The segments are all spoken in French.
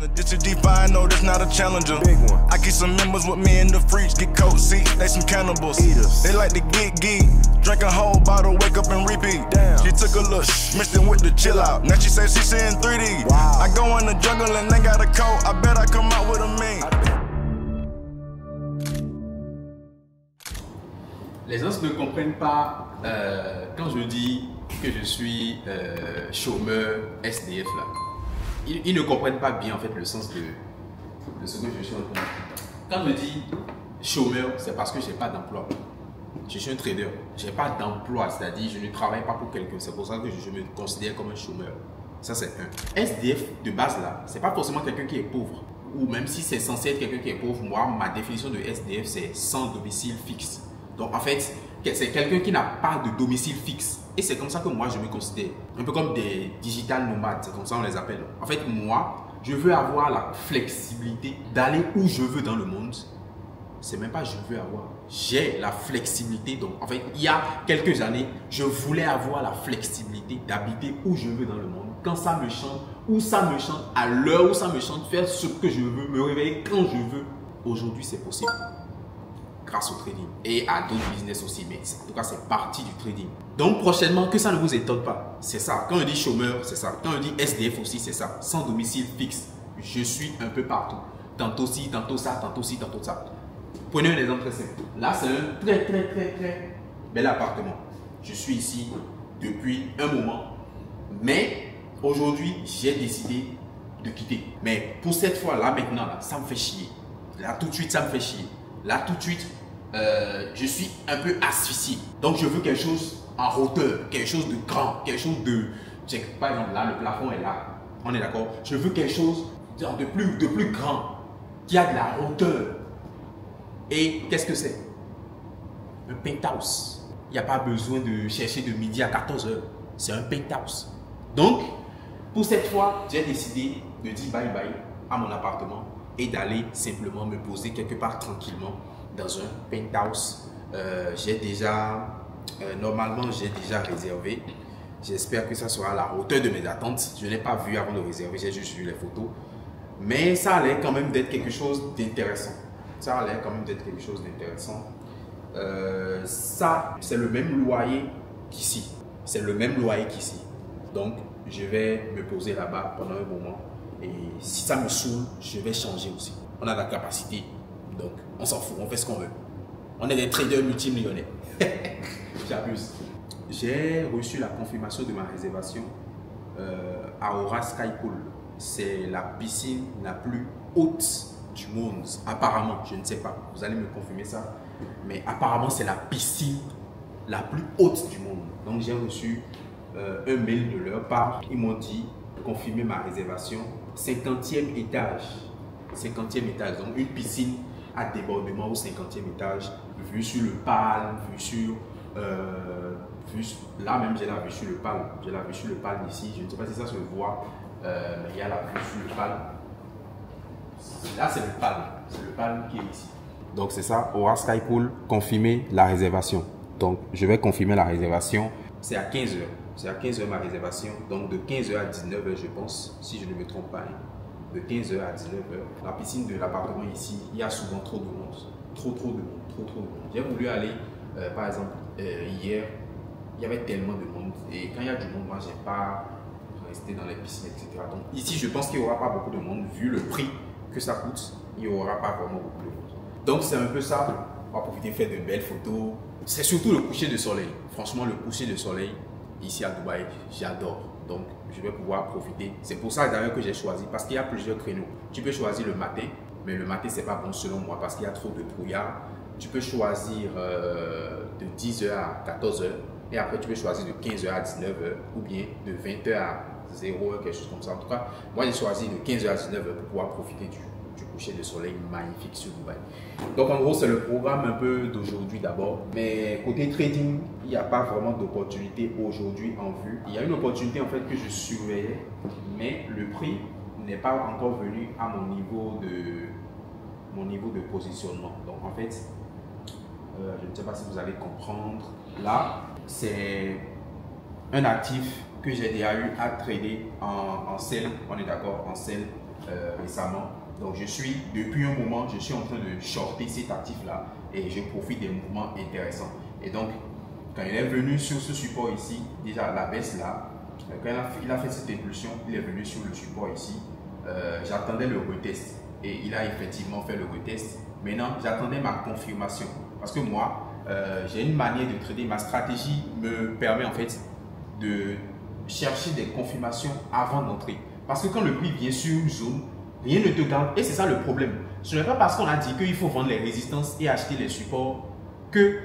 This is define, no, that's not a challenger. Big one. I keep some members with me in the freaks, get coat seats, they some cannibals. Eaters. They like to get geek, drink a whole bottle, wake up and repeat. Damn. She took a look, mixed it with the chill out. Now she say she seeing 3D. Wow. I go in the jungle and they got a coat, I bet I come out with a mean. Les gens ne comprennent pas quand je dis que je suis chômeur SDF là. Ils ne comprennent pas bien en fait le sens de ce que je suis en train de dire. Quand je dis chômeur, c'est parce que je n'ai pas d'emploi. Je suis un trader, je n'ai pas d'emploi, c'est-à-dire je ne travaille pas pour quelqu'un. C'est pour ça que je me considère comme un chômeur. Ça c'est un. SDF de base là, c'est pas forcément quelqu'un qui est pauvre. Ou même si c'est censé être quelqu'un qui est pauvre, moi ma définition de SDF c'est sans domicile fixe. Donc en fait, c'est quelqu'un qui n'a pas de domicile fixe. Et c'est comme ça que moi je me considère. Un peu comme des digital nomades, c'est comme ça on les appelle. En fait, moi, je veux avoir la flexibilité d'aller où je veux dans le monde. C'est même pas je veux avoir. J'ai la flexibilité. Donc en fait, il y a quelques années, je voulais avoir la flexibilité d'habiter où je veux dans le monde. Quand ça me chante, où ça me chante, à l'heure où ça me chante, faire ce que je veux, me réveiller quand je veux. Aujourd'hui, c'est possible. Grâce au trading et à d'autres business aussi, mais en tout cas c'est partie du trading. Donc prochainement, que ça ne vous étonne pas, c'est ça. Quand on dit chômeur, c'est ça. Quand on dit SDF aussi, c'est ça. Sans domicile fixe, je suis un peu partout. Tantôt ci, tantôt ça, tantôt ci, tantôt ça. Prenez un exemple très simple. Là, c'est un très bel appartement. Je suis ici depuis un moment, mais aujourd'hui, j'ai décidé de quitter. Mais pour cette fois là, maintenant, là, ça me fait chier. Là, tout de suite, ça me fait chier. Là, tout de suite, je suis un peu asphyxié. Donc, je veux quelque chose en hauteur, quelque chose de grand, quelque chose de... Par exemple, là, le plafond est là. On est d'accord? Je veux quelque chose de plus grand, qui a de la hauteur. Et qu'est-ce que c'est? Un penthouse. Il n'y a pas besoin de chercher de midi à 14 h. C'est un penthouse. Donc, pour cette fois, j'ai décidé de dire bye bye à mon appartement et d'aller simplement me poser quelque part tranquillement dans un penthouse. Normalement, j'ai déjà réservé. J'espère que ça sera à la hauteur de mes attentes. Je n'ai pas vu avant de réserver, j'ai juste vu les photos. Mais ça a l'air quand même d'être quelque chose d'intéressant. Ça a l'air quand même d'être quelque chose d'intéressant. Ça, c'est le même loyer qu'ici. C'est le même loyer qu'ici. Donc, je vais me poser là-bas pendant un moment. Et si ça me saoule, je vais changer aussi. On a la capacité. Donc, on s'en fout, on fait ce qu'on veut. On est des traders multimillionnaires. J'abuse. J'ai reçu la confirmation de ma réservation à Aura Sky Pool. C'est la piscine la plus haute du monde. Apparemment, je ne sais pas. Vous allez me confirmer ça. Mais apparemment, c'est la piscine la plus haute du monde. Donc, j'ai reçu un mail de leur part. Ils m'ont dit de confirmer ma réservation. 50e étage. 50e étage. Donc, une piscine à débordement au 50e étage. Vue sur le Palm, vue sur... là même, j'ai la vue sur le Palm. J'ai la vue sur le Palm ici. Je ne sais pas si ça se voit. Mais il y a la vue sur le Palm. Là, c'est le Palm. C'est le Palm qui est ici. Donc, c'est ça. Aura Sky Pool, confirmer la réservation. Donc, je vais confirmer la réservation. C'est à 15 h. C'est à 15 h ma réservation. Donc, de 15 h à 19 h, je pense, si je ne me trompe pas. De 15 h à 19 h. La piscine de l'appartement ici, il y a souvent trop de monde. Trop de monde. J'ai voulu aller, par exemple, hier, il y avait tellement de monde. Et quand il y a du monde, moi, j'ai pas resté dans les piscines, etc. Donc, ici, je pense qu'il n'y aura pas beaucoup de monde. Vu le prix que ça coûte, il n'y aura pas vraiment beaucoup de monde. Donc, c'est un peu ça. On va profiter de faire de belles photos. C'est surtout le coucher de soleil. Franchement, le coucher de soleil, ici à Dubaï, j'adore. Donc, je vais pouvoir profiter. C'est pour ça d'ailleurs que j'ai choisi, parce qu'il y a plusieurs créneaux. Tu peux choisir le matin, mais le matin, c'est pas bon selon moi, parce qu'il y a trop de brouillard. Tu peux choisir de 10 h à 14 h. Et après, tu peux choisir de 15 h à 19 h, ou bien de 20 h à 0 h, quelque chose comme ça. En tout cas, moi, j'ai choisi de 15 h à 19 h pour pouvoir profiter du coucher de soleil magnifique sur Dubaï. Donc, en gros, c'est le programme un peu d'aujourd'hui d'abord. Mais côté trading, il n'y a pas vraiment d'opportunité aujourd'hui en vue. Il y a une opportunité en fait que je surveillais, mais le prix n'est pas encore venu à mon niveau de positionnement. Donc, en fait, je ne sais pas si vous allez comprendre. Là, c'est un actif que j'ai déjà eu à trader en sell. On est d'accord, en sell. récemment. Donc depuis un moment, je suis en train de shorter cet actif-là et je profite des mouvements intéressants. Et donc, quand il est venu sur ce support ici, déjà la baisse là, quand il a fait cette impulsion, il est venu sur le support ici. J'attendais le retest et il a effectivement fait le retest. Maintenant, j'attendais ma confirmation parce que moi, j'ai une manière de trader. Ma stratégie me permet en fait de chercher des confirmations avant d'entrer. Parce que quand le prix vient sur une zone, rien ne te garde. Et c'est ça le problème. Ce n'est pas parce qu'on a dit qu'il faut vendre les résistances et acheter les supports que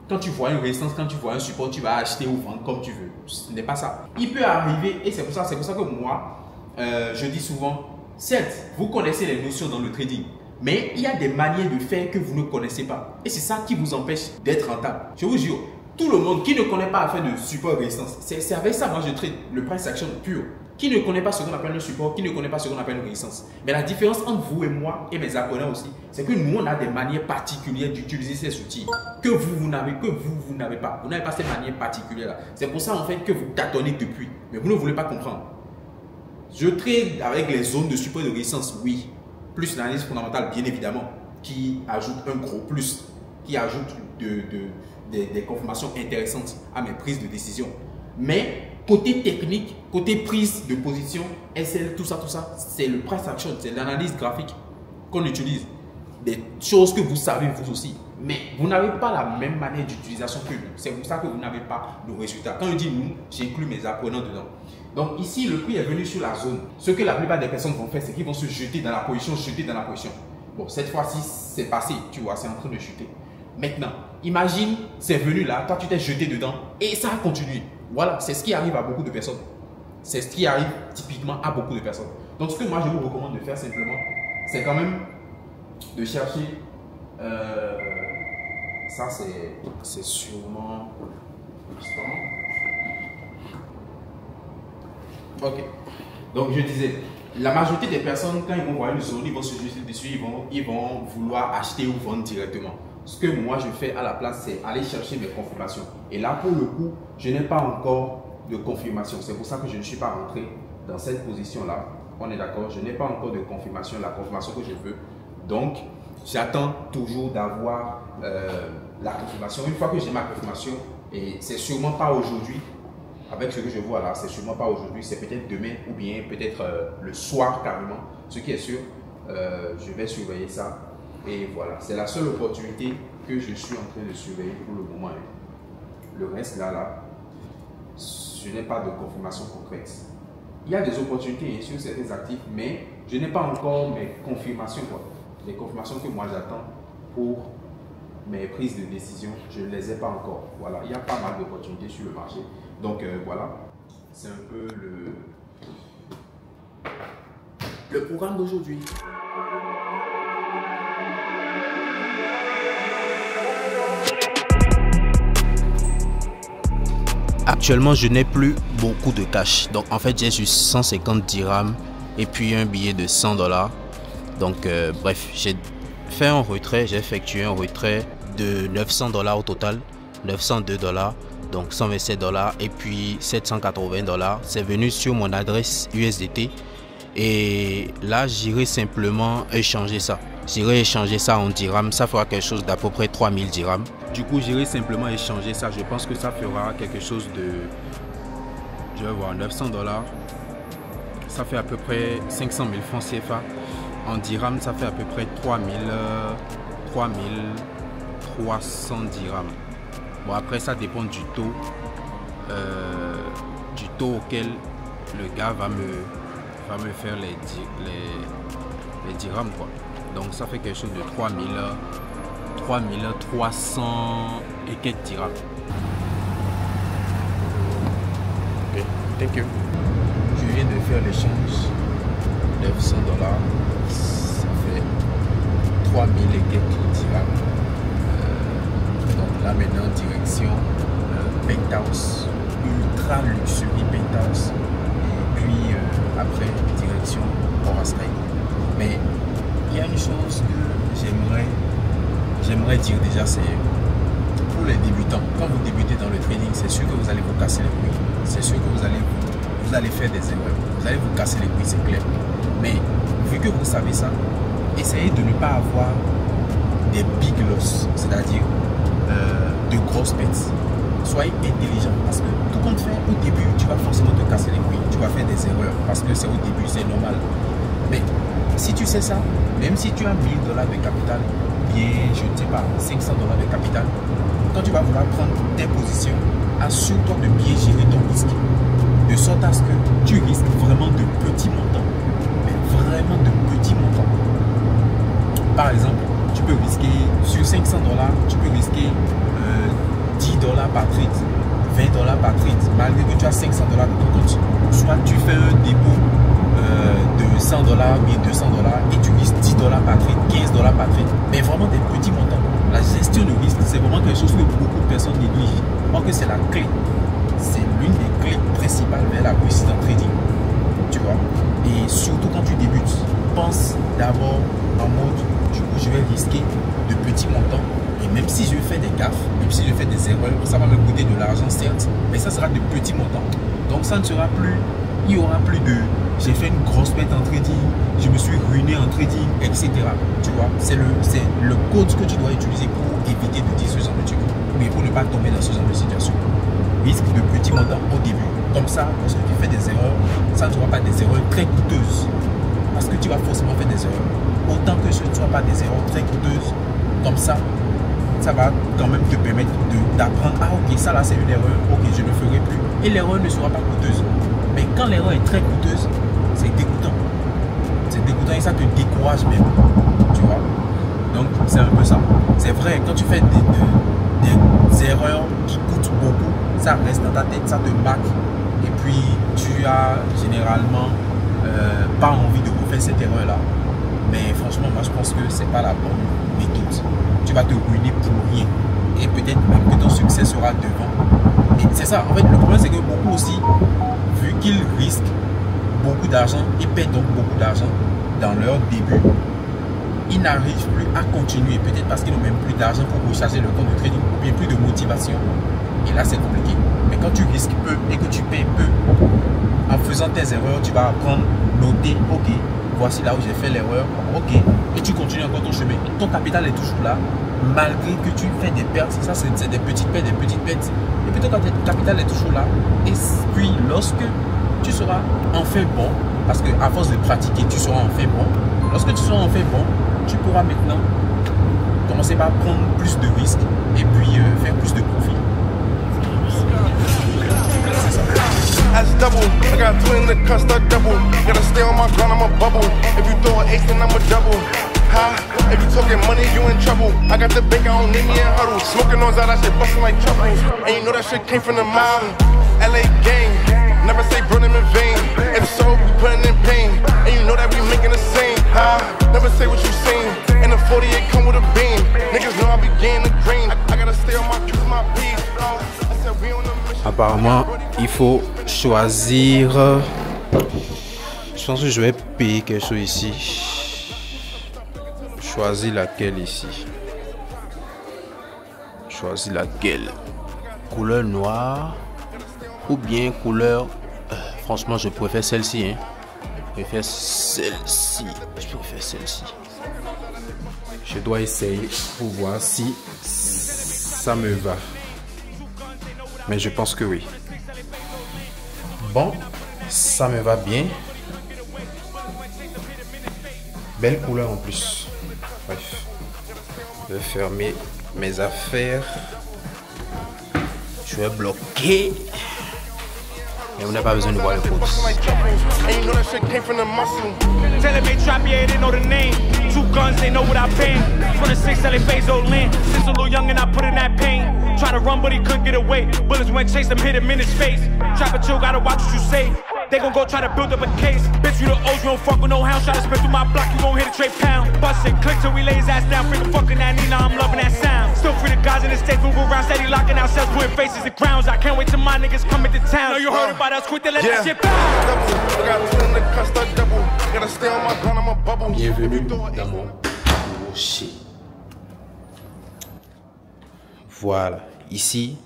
quand tu vois une résistance, quand tu vois un support, tu vas acheter ou vendre comme tu veux. Ce n'est pas ça. Il peut arriver, et c'est pour ça que moi, je dis souvent, certes, vous connaissez les notions dans le trading, mais il y a des manières de faire que vous ne connaissez pas. Et c'est ça qui vous empêche d'être rentable. Je vous jure, tout le monde qui ne connaît pas à faire de support résistance, c'est avec ça, moi je trade le price action pur. Qui ne connaît pas ce qu'on appelle un support, qui ne connaît pas ce qu'on appelle une résistance. Mais la différence entre vous et moi et mes apprenants aussi, c'est que nous, on a des manières particulières d'utiliser ces outils que vous n'avez pas. Vous n'avez pas ces manières particulières-là. C'est pour ça en fait que vous tâtonnez depuis, mais vous ne voulez pas comprendre. Je trade avec les zones de support et de résistance, oui. Plus l'analyse fondamentale, bien évidemment, qui ajoute un gros plus, qui ajoute des confirmations intéressantes à mes prises de décision. Mais côté technique, côté prise de position, SL, tout ça, c'est le price action, c'est l'analyse graphique qu'on utilise. Des choses que vous savez vous aussi. Mais vous n'avez pas la même manière d'utilisation que nous. C'est pour ça que vous n'avez pas nos résultats. Quand je dis nous, j'inclus mes apprenants dedans. Donc ici, le prix est venu sur la zone. Ce que la plupart des personnes vont faire, c'est qu'ils vont se jeter dans la position, Bon, cette fois-ci, c'est passé, tu vois, c'est en train de chuter. Maintenant, imagine, c'est venu là, toi tu t'es jeté dedans et ça a continué. Voilà, c'est ce qui arrive à beaucoup de personnes. C'est ce qui arrive typiquement à beaucoup de personnes. Donc, ce que moi je vous recommande de faire simplement, c'est quand même de chercher. Ça, c'est sûrement. Ok. Donc, je disais, la majorité des personnes, quand ils vont voir une zone, ils vont se jeter dessus, ils vont vouloir acheter ou vendre directement. Ce que moi je fais à la place, c'est aller chercher mes confirmations. Et là, pour le coup, je n'ai pas encore de confirmation. C'est pour ça que je ne suis pas rentré dans cette position-là. On est d'accord, je n'ai pas encore de confirmation, la confirmation que je veux. Donc, j'attends toujours d'avoir la confirmation. Une fois que j'ai ma confirmation, et c'est sûrement pas aujourd'hui, avec ce que je vois là, c'est sûrement pas aujourd'hui, c'est peut-être demain ou bien peut-être le soir carrément. Ce qui est sûr, je vais surveiller ça. Et voilà, c'est la seule opportunité que je suis en train de surveiller pour le moment. Le reste là, je n'ai pas de confirmation concrète. Il y a des opportunités sur certains actifs, mais je n'ai pas encore mes confirmations. Les confirmations que moi j'attends pour mes prises de décision, je ne les ai pas encore. Voilà, il y a pas mal d'opportunités sur le marché. Donc voilà, c'est un peu le programme d'aujourd'hui. Actuellement, je n'ai plus beaucoup de cash. Donc, en fait, j'ai juste 150 dirhams et puis un billet de 100 $. Donc, bref, j'ai fait un retrait. J'ai effectué un retrait de 900 $ au total. 902 $. Donc, 127 $ et puis 780 $. C'est venu sur mon adresse USDT. Et là, j'irai simplement échanger ça. J'irai échanger ça en dirhams. Ça fera quelque chose d'à peu près 3000 dirhams. Du coup, j'irai simplement échanger ça. Je pense que ça fera quelque chose de, je vais voir, 900 $. Ça fait à peu près 500 000 francs CFA. En dirhams, ça fait à peu près 3300 dirhams. Bon, après, ça dépend du taux auquel le gars va me faire les dirhams, quoi. Donc, ça fait quelque chose de 3300 et quelques dirhams. Ok, thank you. Je viens de faire l'échange. 900 $, ça fait 3000 et quelques dirhams. Donc là maintenant, direction Penthouse, ultra luxury Penthouse. Et puis après, direction Oraskai. Mais il y a une chose que j'aimerais dire déjà, c'est pour les débutants. Quand vous débutez dans le trading, c'est sûr que vous allez vous casser les couilles. C'est sûr que vous allez vous vous allez faire des erreurs. Vous allez vous casser les couilles, c'est clair. Mais vu que vous savez ça, essayez de ne pas avoir des big loss, c'est-à-dire de grosses pertes. Soyez intelligent parce que tout compte fait, au début, tu vas forcément te casser les couilles. Tu vas faire des erreurs parce que c'est au début, c'est normal. Mais si tu sais ça, même si tu as 1000 $ de capital, bien, je ne sais pas, 500 $ de capital, quand tu vas vouloir prendre tes positions, assure-toi de bien gérer ton risque. De sorte à ce que tu risques vraiment de petits montants. Mais vraiment de petits montants. Par exemple, tu peux risquer, sur 500 $, tu peux risquer 10 $ par trade, 20 $ par trade, malgré que tu as 500 $ de ton compte. Soit tu fais un dépôt de 100 $, bien 200 $ et tu risques 10 $ par trade, 15 $ par trade, mais vraiment des petits montants. La gestion de risque, c'est vraiment quelque chose que beaucoup de personnes négligent. Or que c'est la clé, c'est l'une des clés principales vers la réussite en trading. Tu vois, et surtout quand tu débutes, pense d'abord en mode, du coup je vais risquer de petits montants. Et même si je fais des gaffes, même si je fais des erreurs, ça va me coûter de l'argent certes, mais ça sera de petits montants. Donc ça ne sera plus, il n'y aura plus de j'ai fait une grosse perte en trading, je me suis ruiné en trading, etc. Tu vois, c'est le code que tu dois utiliser pour éviter de dire ce genre de trucs, mais pour ne pas tomber dans ce genre de situation. Risque de petits montants au début. Comme ça, lorsque tu fais des erreurs, ça ne sera pas des erreurs très coûteuses. Parce que tu vas forcément faire des erreurs. Autant que ce ne soit pas des erreurs très coûteuses, comme ça va quand même te permettre d'apprendre. Ah ok, ça là c'est une erreur, ok je ne ferai plus. Et l'erreur ne sera pas coûteuse. Mais quand l'erreur est très coûteuse, c'est dégoûtant. C'est dégoûtant et ça te décourage même. Tu vois. Donc c'est un peu ça. C'est vrai, quand tu fais des erreurs qui coûtent beaucoup, ça reste dans ta tête, ça te marque. Et puis tu as généralement pas envie de refaire cette erreur là. Mais franchement, moi je pense que c'est pas la bonne méthode. Tu vas te ruiner pour rien. Et peut-être même que ton succès sera devant. Et c'est ça, en fait, le problème c'est que beaucoup aussi, vu qu'ils risquent beaucoup d'argent et paient donc beaucoup d'argent dans leur début, ils n'arrivent plus à continuer. Peut-être parce qu'ils n'ont même plus d'argent pour recharger le compte de trading ou bien plus de motivation. Et là c'est compliqué. Mais quand tu risques peu et que tu payes peu, en faisant tes erreurs, tu vas apprendre, noter, ok, voici là où j'ai fait l'erreur, ok, et tu continues encore ton chemin. Ton capital est toujours là, malgré que tu fais des pertes, ça c'est des petites pertes, et puis ton capital est toujours là. Et puis lorsque tu seras enfin bon, parce qu'à force de pratiquer, tu seras enfin bon, lorsque tu seras enfin bon, tu pourras maintenant commencer par prendre plus de risques et puis faire plus de profit. C'est ça. As double, I got twin the cut start double. Gotta stay on my grind, I'm a bubble. If you throw an ace, then I'm a double. Ha, if you talking money, you in trouble. I got the bank, I don't need me in huddle. Smoking on that shit busting like trouble. And you know that shit came from the mile. LA gang, never say burn them in vain. If so, we putting in pain. And you know that we making the same. Ha, never say what you saying. And the 48 come with a beam. Niggas know I be getting the green. I gotta stay on my Q's, my P's. I said we on the mission. Apparemment, il faut choisir. Je pense que je vais payer quelque chose ici. Choisis laquelle ici. Choisis laquelle. Couleur noire ou bien couleur. Franchement, je préfère celle-ci. Hein. Je préfère celle-ci. Je préfère celle-ci. Je dois essayer pour voir si ça me va. Mais je pense que oui. Bon, ça me va bien. Belle couleur en plus. Bref, je vais fermer mes affaires. Je vais bloquer. Et on n'a pas besoin de voir le code. Tell him they trap, yeah, they know the name. 2 guns, they know what I been. 26, LA Bezo land. Since a little young and I put in that pain. Try to run, but he couldn't get away. Bullets went chase him, hit him in his face. Trap and chill, gotta watch what you say. They gon' go try to build up a case. Bitch, you the O's, you don't fuck with no hound. Try to spin through my block, you gon' hit a trade pound. Bust it, click till we lay his ass down. Freaking fucking that Nina, I'm loving that sound. Still free the guys in the States, move around, steady locking out cells, putting faces in crowns. I can't wait till my niggas come into town. Know you heard about us, quick to let that shit bounce. Bienvenue dans mon rocher. Voilà, ici,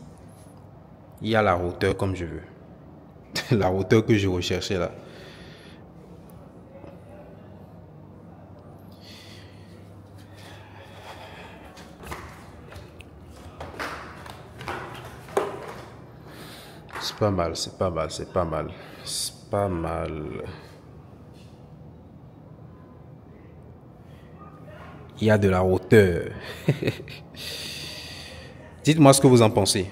il y a la hauteur comme je veux. la hauteur que je recherchais là. C'est pas mal, c'est pas mal, c'est pas mal. C'est pas mal. Il y a de la hauteur. Dites-moi ce que vous en pensez.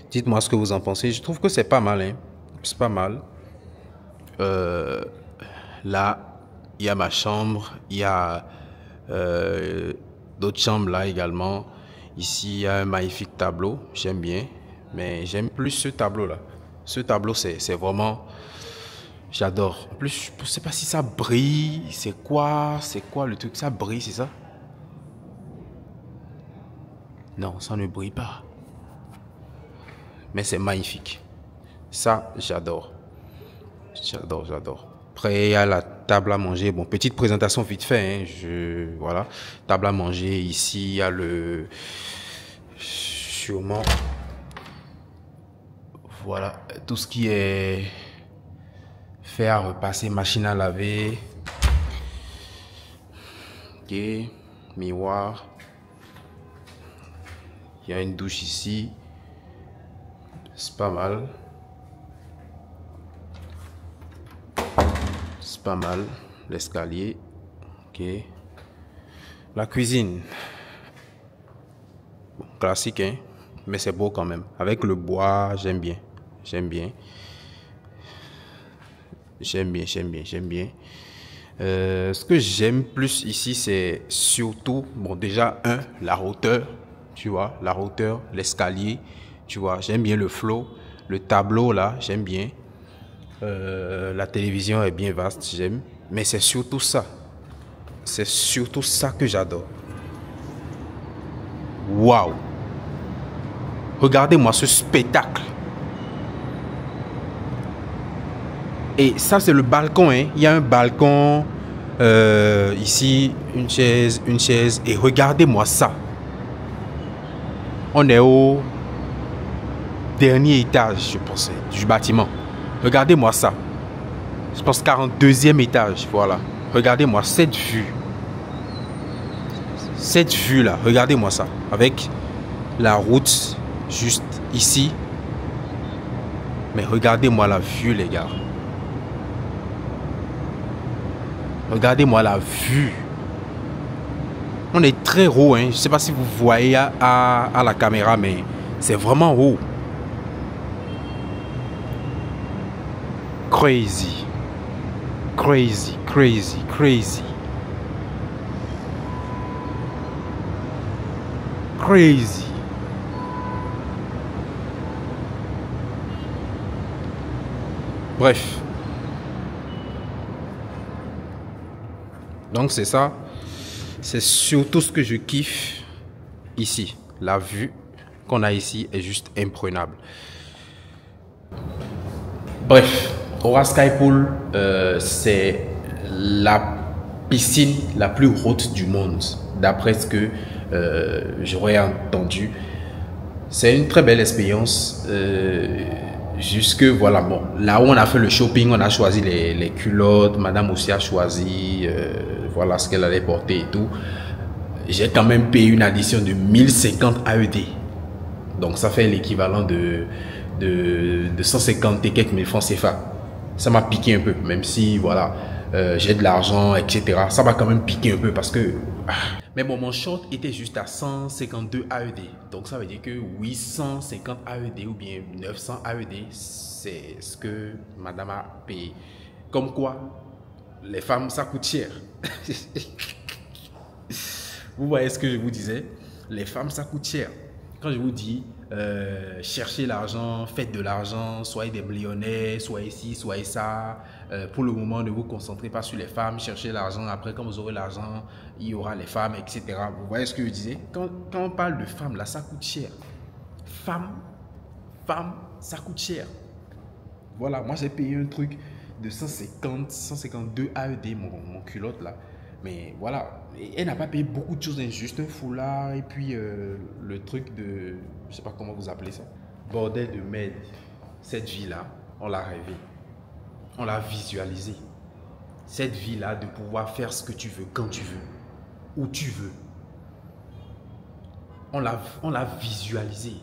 Dites-moi ce que vous en pensez. Je trouve que c'est pas mal, hein. C'est pas mal. Là, il y a ma chambre. Il y a d'autres chambres là également. Ici, il y a un magnifique tableau. J'aime bien. Mais j'aime plus ce tableau là. Ce tableau, c'est vraiment... J'adore. En plus, je ne sais pas si ça brille. C'est quoi le truc? Ça brille, c'est ça? Non, ça ne brille pas. Mais c'est magnifique. Ça, j'adore. J'adore, j'adore. Après, il y a la table à manger. Bon, petite présentation vite fait. Hein. Voilà. Table à manger. Ici, il y a le... Sûrement... Voilà. Tout ce qui est... Fait à repasser, machine à laver. Ok. Miroir. Il y a une douche ici. C'est pas mal. C'est pas mal. L'escalier. Ok. La cuisine. Bon, classique, hein. Mais c'est beau quand même. Avec le bois, j'aime bien. J'aime bien. J'aime bien, j'aime bien, j'aime bien. Ce que j'aime plus ici, c'est surtout, bon déjà, la hauteur, tu vois, la hauteur, l'escalier, tu vois, j'aime bien le flow, le tableau là, j'aime bien. La télévision est bien vaste, j'aime. Mais c'est surtout ça. C'est surtout ça que j'adore. Waouh! Regardez-moi ce spectacle. Et ça, c'est le balcon. Hein. Il y a un balcon. Ici, une chaise. Et regardez-moi ça. On est au dernier étage, je pensais, du bâtiment. Regardez-moi ça. Je pense 42e étage. Voilà. Regardez-moi cette vue. Cette vue-là. Regardez-moi ça. Avec la route juste ici. Mais regardez-moi la vue, les gars. Regardez-moi la vue. On est très haut, hein. Je ne sais pas si vous voyez à la caméra, mais c'est vraiment haut. Crazy. Crazy, crazy, crazy. Crazy. Bref. Donc c'est ça, c'est surtout ce que je kiffe ici. La vue qu'on a ici est juste imprenable. Bref, Aura Skypool, c'est la piscine la plus haute du monde, d'après ce que j'aurais entendu. C'est une très belle expérience. Jusque, voilà, bon, là où on a fait le shopping, on a choisi les culottes, madame aussi a choisi, voilà ce qu'elle allait porter et tout. J'ai quand même payé une addition de 1050 AED. Donc ça fait l'équivalent de 150 et quelques mille francs CFA. Ça m'a piqué un peu, même si, voilà, j'ai de l'argent, etc. Ça m'a quand même piqué un peu parce que... Mais bon, mon short était juste à 152 AED. Donc ça veut dire que 850 AED ou bien 900 AED, c'est ce que madame a payé. Comme quoi, les femmes, ça coûte cher. Vous voyez ce que je vous disais? Les femmes, ça coûte cher. Quand je vous dis, cherchez l'argent, faites de l'argent, soyez des millionnaires, soyez ci, soyez ça. Pour le moment, ne vous concentrez pas sur les femmes, cherchez l'argent. Après, quand vous aurez l'argent, il y aura les femmes, etc. Vous voyez ce que je disais? Quand on parle de femmes, là, ça coûte cher. Femme, ça coûte cher. Voilà, moi j'ai payé un truc de 152 AED, mon culotte là. Mais voilà, elle n'a pas payé beaucoup de choses, juste un foulard et puis le truc de, je sais pas comment vous appelez ça, bordel de merde. cette vie-là, on l'a rêvée. On l'a visualisée. Cette vie-là, de pouvoir faire ce que tu veux, quand tu veux, où tu veux. On l'a visualisé.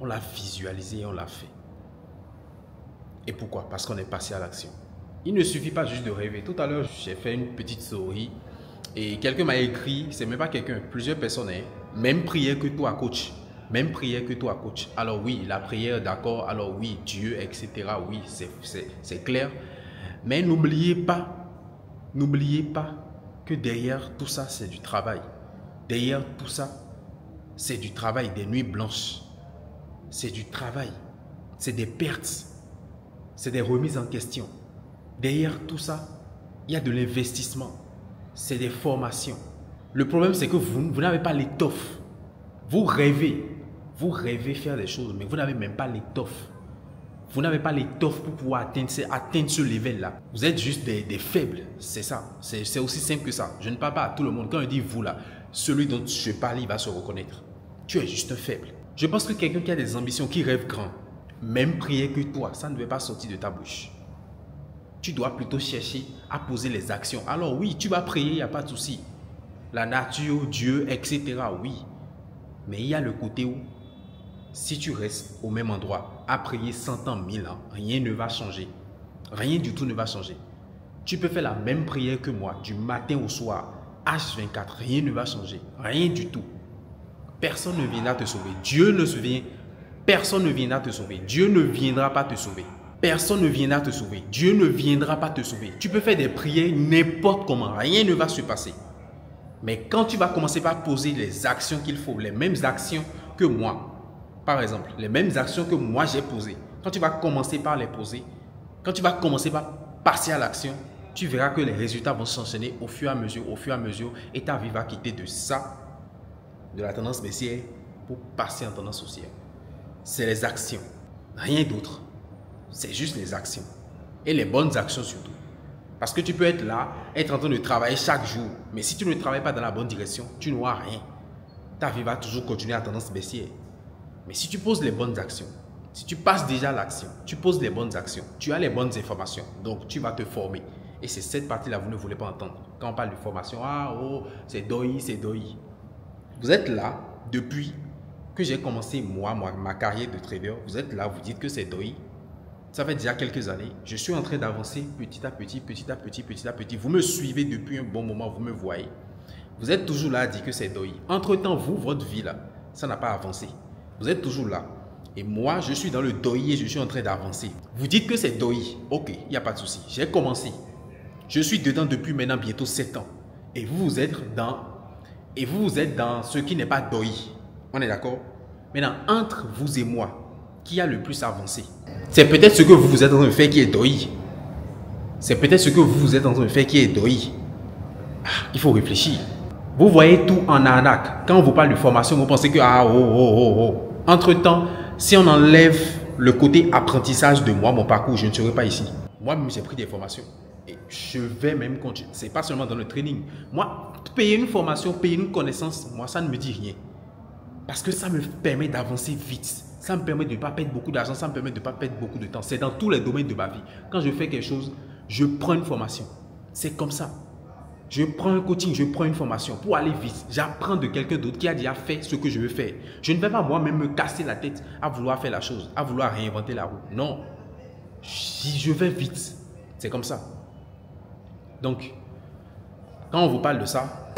On l'a visualisé et on l'a fait. Et pourquoi? Parce qu'on est passé à l'action. Il ne suffit pas juste de rêver. Tout à l'heure, j'ai fait une petite story et quelqu'un m'a écrit, c'est même pas quelqu'un, plusieurs personnes, même prière que toi, coach. Même prière que toi, coach. Alors oui, la prière, d'accord. Alors oui, Dieu, etc. Oui, c'est clair. Mais n'oubliez pas que derrière tout ça, c'est du travail. Derrière tout ça, c'est du travail, des nuits blanches. C'est du travail. C'est des pertes. C'est des remises en question. Derrière tout ça, il y a de l'investissement. C'est des formations. Le problème, c'est que vous n'avez pas l'étoffe. Vous rêvez faire des choses, mais vous n'avez même pas l'étoffe. Vous n'avez pas l'étoffe pour pouvoir atteindre ce level-là. Vous êtes juste des faibles, c'est ça. C'est aussi simple que ça. Je ne parle pas à tout le monde. Quand je dis vous là, celui dont je parle, il va se reconnaître. Tu es juste un faible. Je pense que quelqu'un qui a des ambitions, qui rêve grand, même prier que toi, ça ne devait pas sortir de ta bouche. Tu dois plutôt chercher à poser les actions. Alors oui, tu vas prier, il n'y a pas de souci. La nature, Dieu, etc. Oui. Mais il y a le côté où, si tu restes au même endroit, à prier 100 ans, 1000 ans, rien ne va changer. Rien du tout ne va changer. Tu peux faire la même prière que moi, du matin au soir, H24, rien ne va changer. Rien du tout. Personne ne viendra te sauver. Dieu ne se vient. Personne ne viendra te sauver. Dieu ne viendra pas te sauver. Personne ne viendra te sauver. Dieu ne viendra pas te sauver. Tu peux faire des prières n'importe comment. Rien ne va se passer. Mais quand tu vas commencer par poser les actions qu'il faut, les mêmes actions que moi, par exemple, les mêmes actions que moi j'ai posées, quand tu vas commencer par les poser, quand tu vas commencer par passer à l'action, tu verras que les résultats vont s'enchaîner au fur et à mesure, et ta vie va quitter de ça, de la tendance baissière, pour passer en tendance haussière. C'est les actions, rien d'autre. C'est juste les actions. Et les bonnes actions surtout. Parce que tu peux être là, être en train de travailler chaque jour, mais si tu ne travailles pas dans la bonne direction, tu n'auras rien. Ta vie va toujours continuer à tendance baissière. Mais si tu poses les bonnes actions, si tu passes déjà l'action, tu poses les bonnes actions, tu as les bonnes informations, donc tu vas te former. Et c'est cette partie-là que vous ne voulez pas entendre. Quand on parle de formation, ah oh, c'est doi, c'est doi. Vous êtes là depuis que j'ai commencé ma carrière de trader. Vous êtes là, vous dites que c'est doi. Ça fait déjà quelques années. Je suis en train d'avancer petit à petit, petit à petit, petit à petit. Vous me suivez depuis un bon moment, vous me voyez. Vous êtes toujours là à dire que c'est doi. Entre-temps, vous, votre vie là, ça n'a pas avancé. Vous êtes toujours là. Et moi, je suis dans le doi et je suis en train d'avancer. Vous dites que c'est doi. Ok, il n'y a pas de souci. J'ai commencé. Je suis dedans depuis maintenant bientôt 7 ans. Et vous êtes dans ce qui n'est pas doi. On est d'accord? Maintenant, entre vous et moi, qui a le plus avancé? C'est peut-être ce que vous êtes en train de faire qui est doi. C'est peut-être ce que vous êtes en train de faire qui est doi. Il faut réfléchir. Vous voyez tout en arnaque. Quand on vous parle de formation, vous pensez que Entre-temps, si on enlève le côté apprentissage de moi, mon parcours, je ne serai pas ici. Moi-même, j'ai pris des formations. Et je vais même continuer. Ce n'est pas seulement dans le training. Moi, payer une formation, payer une connaissance, moi, ça ne me dit rien. Parce que ça me permet d'avancer vite. Ça me permet de ne pas perdre beaucoup d'argent. Ça me permet de ne pas perdre beaucoup de temps. C'est dans tous les domaines de ma vie. Quand je fais quelque chose, je prends une formation. C'est comme ça. Je prends un coaching, je prends une formation pour aller vite. J'apprends de quelqu'un d'autre qui a déjà fait ce que je veux faire. Je ne vais pas moi-même me casser la tête à vouloir faire la chose, à vouloir réinventer la roue. Non. Je vais vite. C'est comme ça. Donc, quand on vous parle de ça,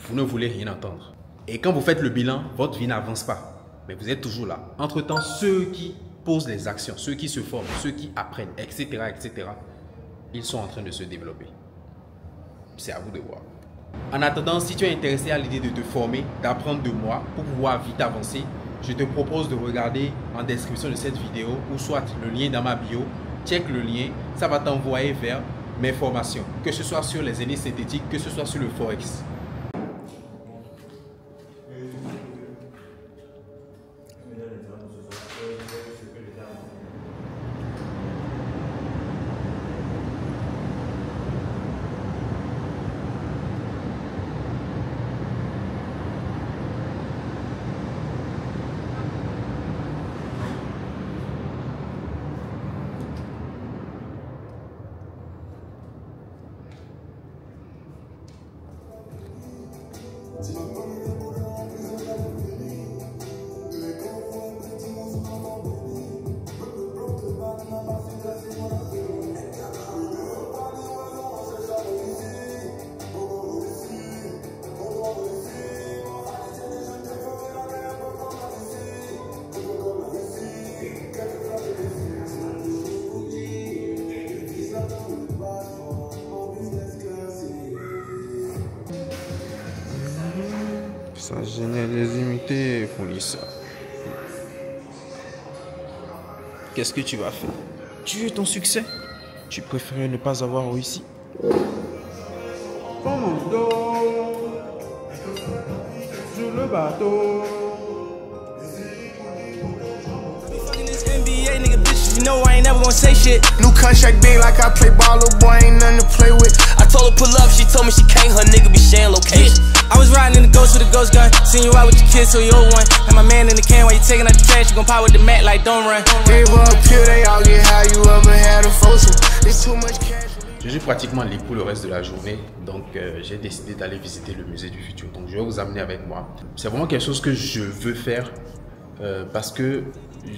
vous ne voulez rien entendre. Et quand vous faites le bilan, votre vie n'avance pas. Mais vous êtes toujours là. Entre-temps, ceux qui posent les actions, ceux qui se forment, ceux qui apprennent, etc., etc., ils sont en train de se développer. C'est à vous de voir. En attendant, si tu es intéressé à l'idée de te former, d'apprendre de moi pour pouvoir vite avancer, je te propose de regarder en description de cette vidéo ou soit le lien dans ma bio. Check le lien, ça va t'envoyer vers mes formations, que ce soit sur les aînés synthétiques, que ce soit sur le Forex. Ça génère des immunités, police. Qu'est-ce que tu vas faire? Tu veux ton succès? Tu préférais ne pas avoir réussi? Commando sur le bateau. You know I ain't never gonna say shit. New contract big like I play ball, little boy ain't nothing to play with. I told her pull up, she told me she can't, her nigga be sharing location. I was riding in the ghost with a ghost gun, seen you out with your kids, so you old one. Had my man in the can while you taking out the trash, you gon' pop with the mat like don't run. They up here, they all get high, you ever had a foursome. There's too much cash. Je suis pratiquement libre pour le reste de la journée, donc j'ai décidé d'aller visiter le musée du futur. Donc je vais vous amener avec moi. C'est vraiment quelque chose que je veux faire parce que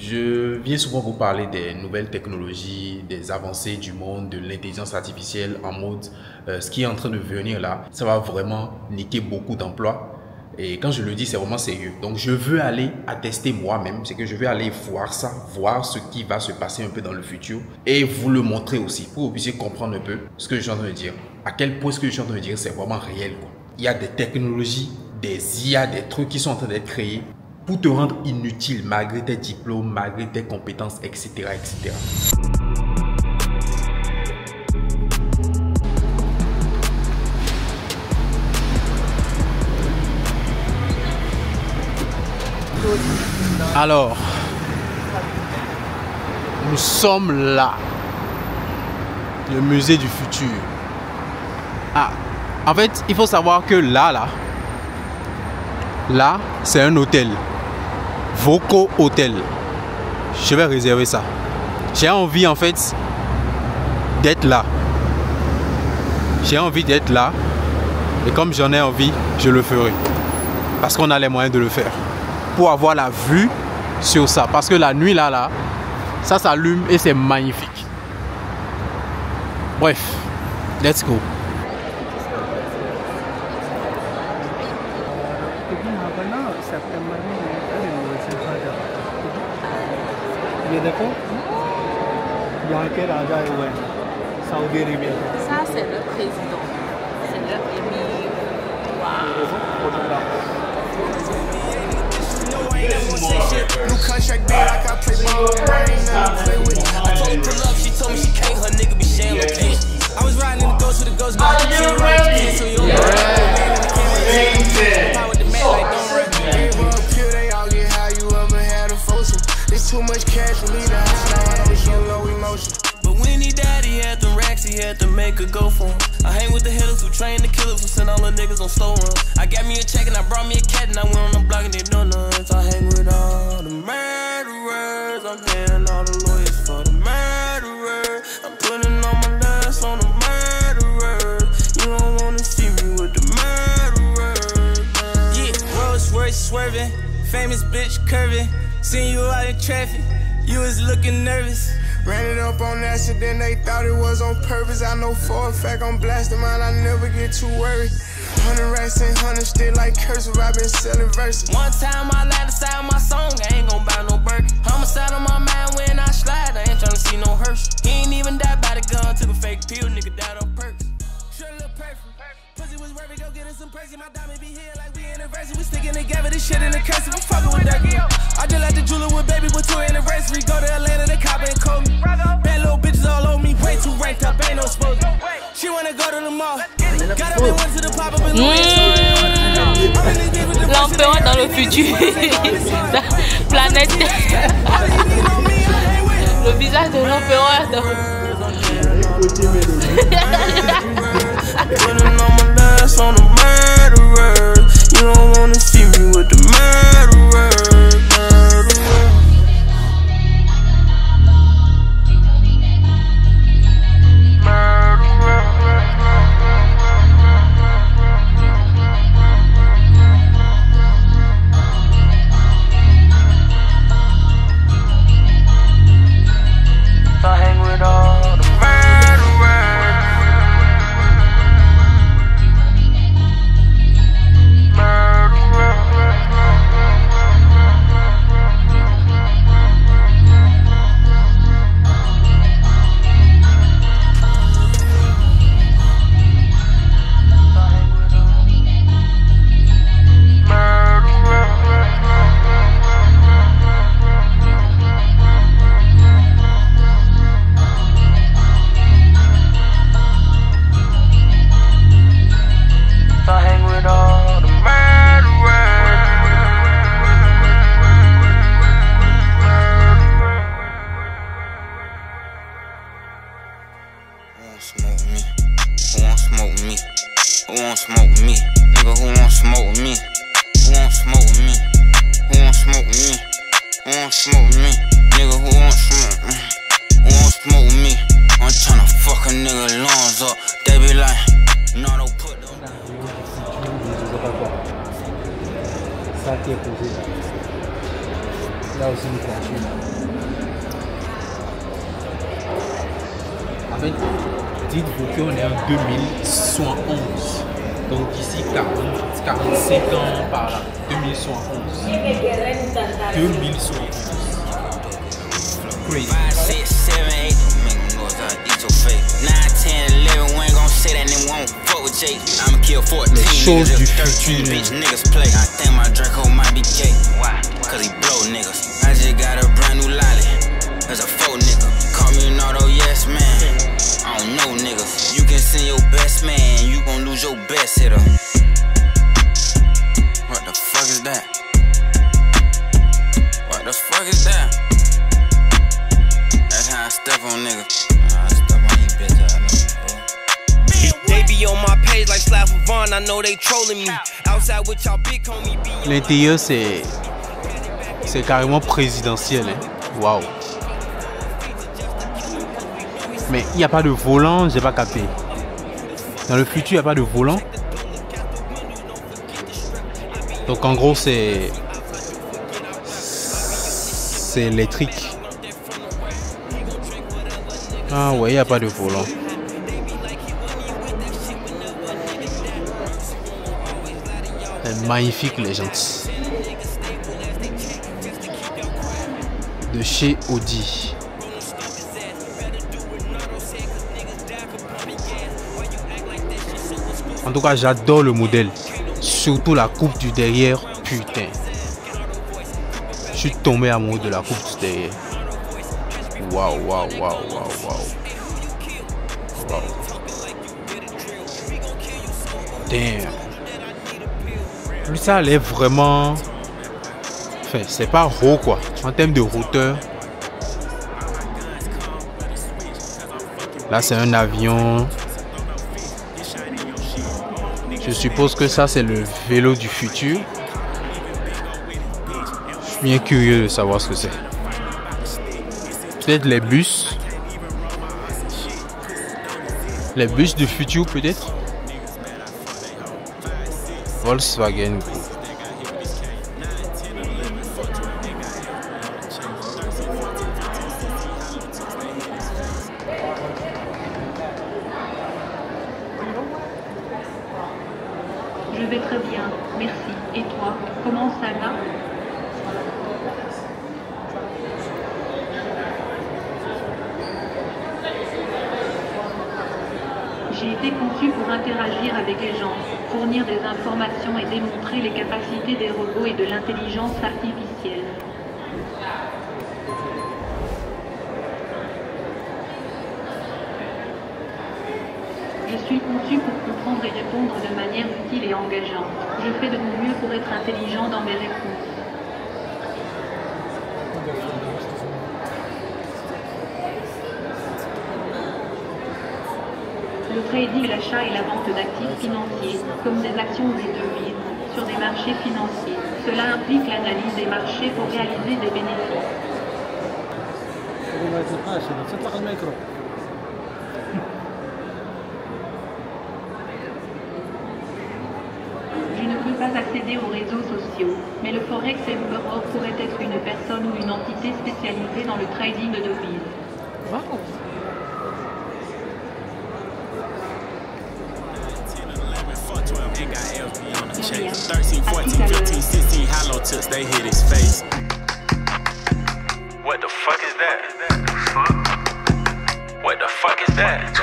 je viens souvent vous parler des nouvelles technologies, des avancées du monde, de l'intelligence artificielle en mode ce qui est en train de venir là, ça va vraiment niquer beaucoup d'emplois. Et quand je le dis, c'est vraiment sérieux. Donc je veux aller attester moi-même, c'est que je vais aller voir ça, voir ce qui va se passer un peu dans le futur et vous le montrer aussi pour que vous puissiez comprendre un peu ce que je suis en train de dire. À quel point ce que je suis en train de dire, c'est vraiment réel, quoi. Il y a des technologies, des IA, des trucs qui sont en train d'être créés pour te rendre inutile malgré tes diplômes, malgré tes compétences, etc. etc. Alors, nous sommes là. Le musée du futur. Ah, en fait, il faut savoir que là, c'est un hôtel. Voco Hôtel. Je vais réserver ça. J'ai envie, en fait, d'être là. J'ai envie d'être là. Et comme j'en ai envie, je le ferai. Parce qu'on a les moyens de le faire. Pour avoir la vue sur ça. Parce que la nuit, là, ça s'allume et c'est magnifique. Bref, let's go. ये देखो यहाँ के राजा आए हुए हैं Saudi Arabia के। Ça c'est le président, c'est le émir. New contract big like I play ball, I ain't nothing to play with. I told her pull up, she told me she can't, her nigga be sharing location. I was riding in the ghost with a ghost gun, seen you out with your kids, so you old one. Power with the mat like don't run. They up here, they all get high, you ever had a foursome. There's too much cash to leave the house, now I don't show no emotion. But when he died, he had them racks, he had to make a go for him. I hang with the hitters who train the killers who send all the niggas on slow run. I got me a check and I brought me a cat and I went on the block and they know nuts. I hang with all the murderers, I'm paying all the lawyers for the murderers. I'm putting all my lust on the murderers. You don't wanna see me with the murderers. Yeah, Rolls Royce swerving, famous bitch curving. Seen you out in traffic, you was looking nervous. Ran it up on accident, they thought it was on purpose. I know for a fact I'm blasting mine, I never get too worried. 100 racks and 100 still like cursive, I been selling verses. One time I lied inside my song, I ain't gon' buy no Birkin. Homicide on my mind when I slide, I ain't tryna see no hearse. He ain't even died by the gun, took a fake pill, nigga died on perks. Sure look perfect, pussy was worth it, go get us some perks. My diamond be here like we anniversary, we sticking together, this shit in the cursive, I'm fucking with that girl. I just like the jeweler with baby with 2 anniversary, go to Atlanta, the cop ain't call me. Bad little bitches all on me, way too ranked up, ain't no supposed to. She wanna go to the mall, gotta be one to the pop up and L'empereur dans le futur. Planète. Le visage de l'empereur dans... You don't wanna see me with the murderers. me? Who won't smoke with me? Who won't smoke with me? Nigga, who won't smoke with me? Who won't smoke with me? Who won't smoke with me? Who won't smoke with me? Nigga, who won't smoke with me? Who won't smoke with me? I'm tryna fuck a nigga lungs up. They be like, no, don't put them. Ça qui est posé là. Là aussi, une plancher là. En fait, dites-vous qu'on est en 2011. Donc d'ici 45 ans par là. 2011. 2011. Crazy. 5, 6, 7, 8. Make noise, I'll eat your face. 9, 10, 11, we ain't gon' say that nigga won't fuck with Jake. I'ma kill 14 niggas if 13 bitch niggas play. I think my Draco might be gay. Why? Cause he blow niggas. I just got a brand new lolly. There's a faux nigga. Call me an auto yes man. I don't know niggas. You can send your best man, you gon' lose your best hitter. What the fuck is that? What the fuck is that? That's how I step on niggas. I step on you bitch, I know. They be on my page like Slav Vaughn, I know they trolling me. Outside with y'all big homie be. L'intérieur c'est carrément présidentiel, hein. Waouh. Mais il n'y a pas de volant, j'ai pas capté. Dans le futur, il n'y a pas de volant. Donc en gros, c'est électrique. Ah ouais, il n'y a pas de volant. C'est magnifique les gentils. De chez Audi. En tout cas, j'adore le modèle. Surtout la coupe du derrière. Putain. Je suis tombé amoureux de la coupe du derrière. Waouh, waouh, waouh, waouh, waouh. Damn. Lui, ça allait vraiment. Enfin, c'est pas haut quoi. En termes de hauteur. Là, c'est un avion. Je suppose que ça, c'est le vélo du futur. Je suis bien curieux de savoir ce que c'est. Peut-être les bus. Les bus du futur, peut-être. Volkswagen Group. Je vais très bien, merci. Et toi, comment ça va? J'ai été conçu pour interagir avec les gens, fournir des informations et démontrer les capacités des robots et de l'intelligence artificielle. Je suis conçu pour comprendre et répondre de manière utile et engageante. Je fais de mon mieux pour être intelligent dans mes réponses. Le trading, l'achat et la vente d'actifs financiers, comme des actions ou des devises, sur des marchés financiers. Cela implique l'analyse des marchés pour réaliser des bénéfices. Je ne peux pas accéder aux réseaux sociaux, mais le Forex Emperor pourrait être une personne ou une entité spécialisée dans le trading de devises. Wow. Check 13, 14, 15, 16 hollow tips, they hit his face. What the fuck is that? What the fuck is that?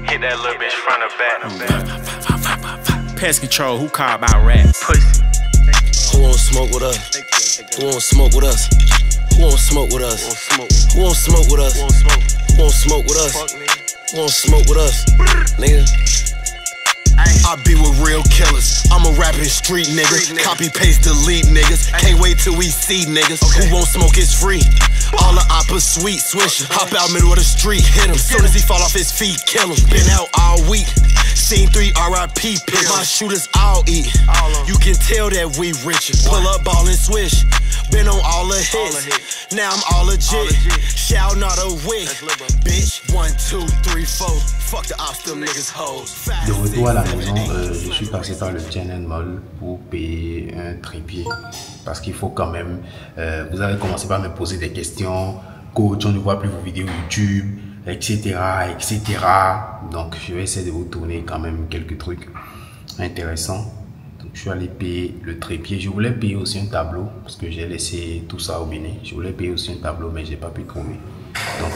Hit that little bitch front or back. Pest control, who called about rats? Pussy. Who won't smoke with us? Who won't smoke with us? Who won't smoke with us? Who won't smoke with us? Who won't smoke with us? Who won't smoke with us? Nigga. I be with real killers. I'm a rapping street nigga. Copy, paste, delete niggas. Can't wait till we see niggas. Who won't smoke is free. All the oppas sweet swisher. Hop out middle of the street, hit him. Soon as he fall off his feet, kill him. Been out all week. Seen 3 RIP pills. My shooters all eat. You can tell that we richer. Pull up, ball and swish. Been on all the hits. Now I'm all legit. Shout not a wig. Bitch, 1, 2, 3, 4. Fuck the ops, them niggas hoes. De retour à la maison, je suis passé par le Channel Mall pour payer un trépied. Parce qu'il faut quand même. Vous avez commencé par me poser des questions. Coach, on ne voit plus vos vidéos YouTube, etc. etc. Donc je vais essayer de vous tourner quand même quelques trucs intéressants. Donc je suis allé payer le trépied. Je voulais payer aussi un tableau parce que j'ai laissé tout ça au Bénin. Je voulais payer aussi un tableau mais j'ai pas pu trouver. Donc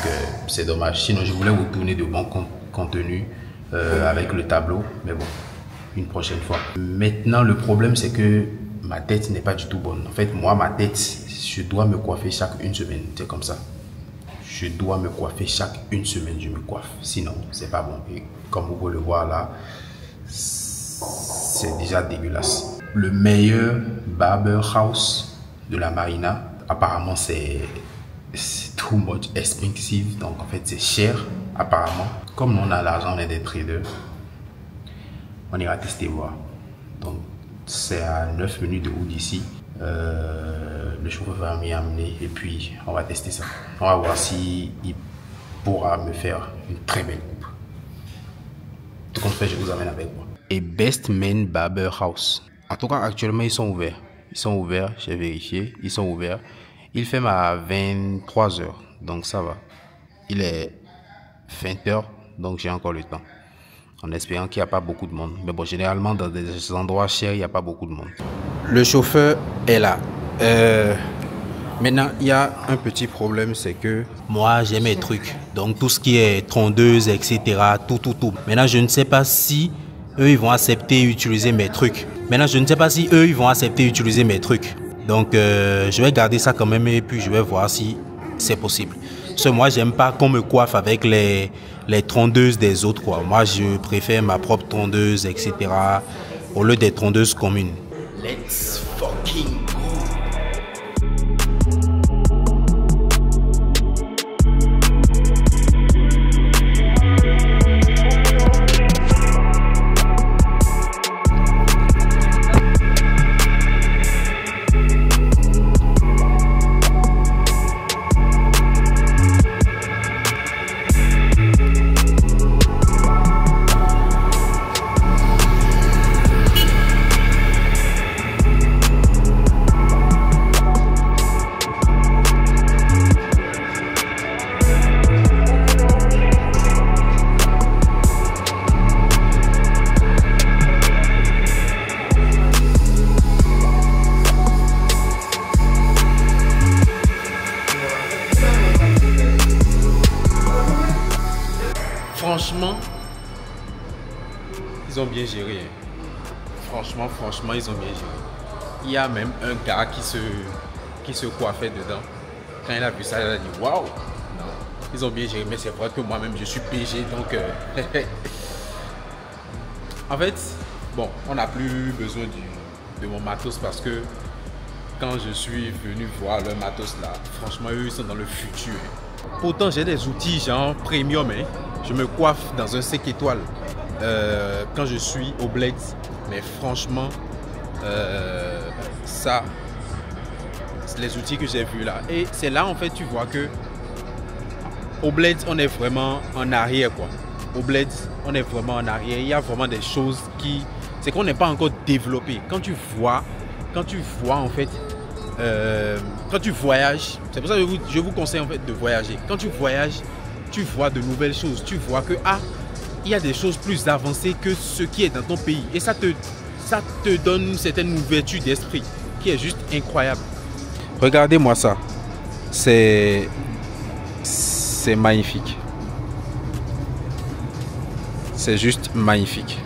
c'est dommage. Sinon je voulais vous tourner de bons contenus avec le tableau. Mais bon, une prochaine fois. Maintenant le problème c'est que ma tête n'est pas du tout bonne. En fait moi ma tête, je dois me coiffer chaque 1 semaine. C'est comme ça. Je dois me coiffer chaque 1 semaine, je me coiffe. Sinon, c'est pas bon. Et comme vous pouvez le voir là, c'est déjà dégueulasse. Le meilleur barber house de la Marina, apparemment c'est too much expensive. Donc en fait c'est cher apparemment. Comme on a l'argent, on est des traders. On ira tester voir. Donc c'est à 9 minutes de route d'ici. Le chauffeur va m'y amener et puis on va tester ça. On va voir si il pourra me faire une très belle coupe. Tout compte fait, je vous amène avec moi. Et Best Men Barber House. En tout cas, actuellement, ils sont ouverts. Ils sont ouverts, j'ai vérifié. Ils sont ouverts. Ils ferment à 23 h. Donc ça va. Il est 20 h. Donc j'ai encore le temps. En espérant qu'il n'y a pas beaucoup de monde. Mais bon, généralement, dans des endroits chers, il n'y a pas beaucoup de monde. Le chauffeur est là. Maintenant, il y a un petit problème, c'est que moi, j'ai mes trucs. Donc, tout ce qui est tondeuse, etc., tout. Maintenant, je ne sais pas si eux, ils vont accepter utiliser mes trucs. Maintenant, je ne sais pas si eux, ils vont accepter utiliser mes trucs. Donc, je vais garder ça quand même et puis je vais voir si c'est possible. Parce que moi, j'aime pas qu'on me coiffe avec les tondeuses des autres, quoi. Moi, je préfère ma propre tondeuse, etc., au lieu des tondeuses communes. Let's fucking go. Franchement, ils ont bien géré. Franchement, ils ont bien géré. Il y a même un gars qui se coiffait dedans. Quand il a vu ça, il a dit waouh. Ils ont bien géré, mais c'est vrai que moi-même je suis PG, donc en fait, bon, on n'a plus besoin de mon matos parce que quand je suis venu voir leur matos là, franchement, eux ils sont dans le futur. Pourtant, j'ai des outils genre premium. Je me coiffe dans un 5 étoiles quand je suis au Bled. Mais franchement, ça, c'est les outils que j'ai vus là. Et c'est là, en fait, tu vois que au Bled, on est vraiment en arrière, quoi. Au Bled, on est vraiment en arrière. Il y a vraiment des choses qui... C'est qu'on n'est pas encore développé. Quand tu vois, en fait... quand tu voyages, c'est pour ça que je vous conseille en fait de voyager. Quand tu voyages, tu vois de nouvelles choses. Tu vois que il y a des choses plus avancées que ce qui est dans ton pays. Et ça te donne une certaine ouverture d'esprit qui est juste incroyable. Regardez-moi ça. C'est magnifique. C'est juste magnifique.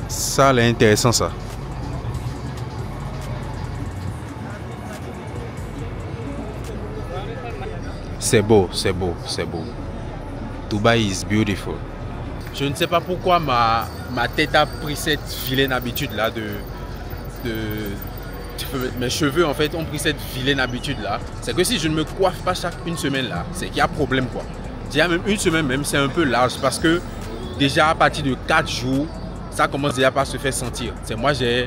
Ça, c'est intéressant ça. C'est beau, c'est beau, c'est beau. Dubai is beautiful. Je ne sais pas pourquoi ma tête a pris cette vilaine habitude là mes cheveux en fait ont pris cette vilaine habitude là. C'est que si je ne me coiffe pas chaque une semaine là, c'est qu'il y a problème quoi. Déjà même une semaine même c'est un peu large parce que déjà à partir de 4 jours, ça commence déjà pas à se faire sentir. C'est moi je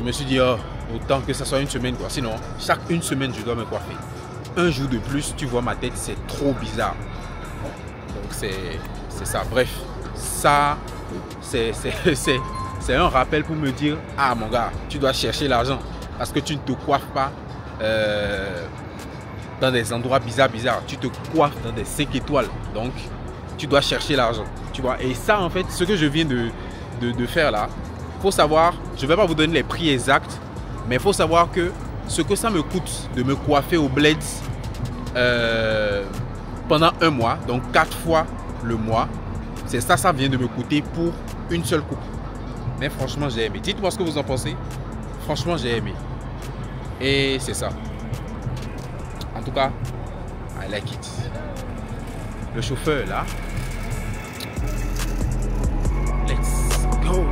me suis dit oh, autant que ça soit une semaine quoi. Sinon chaque une semaine je dois me coiffer. Un jour de plus, tu vois ma tête, c'est trop bizarre. Donc c'est ça. Bref, ça c'est un rappel pour me dire ah mon gars, tu dois chercher l'argent parce que tu ne te coiffes pas dans des endroits bizarres. Tu te coiffes dans des 5 étoiles. Donc tu dois chercher l'argent. Tu vois. Et ça en fait, ce que je viens de faire là, faut savoir, je ne vais pas vous donner les prix exacts, mais il faut savoir que ce que ça me coûte de me coiffer au Bleds pendant un mois, donc 4 fois le mois, c'est ça, ça vient de me coûter pour une seule coupe. Mais franchement, j'ai aimé. Dites-moi ce que vous en pensez. Franchement, j'ai aimé. Et c'est ça. En tout cas, I like it. Le chauffeur là. Let's go.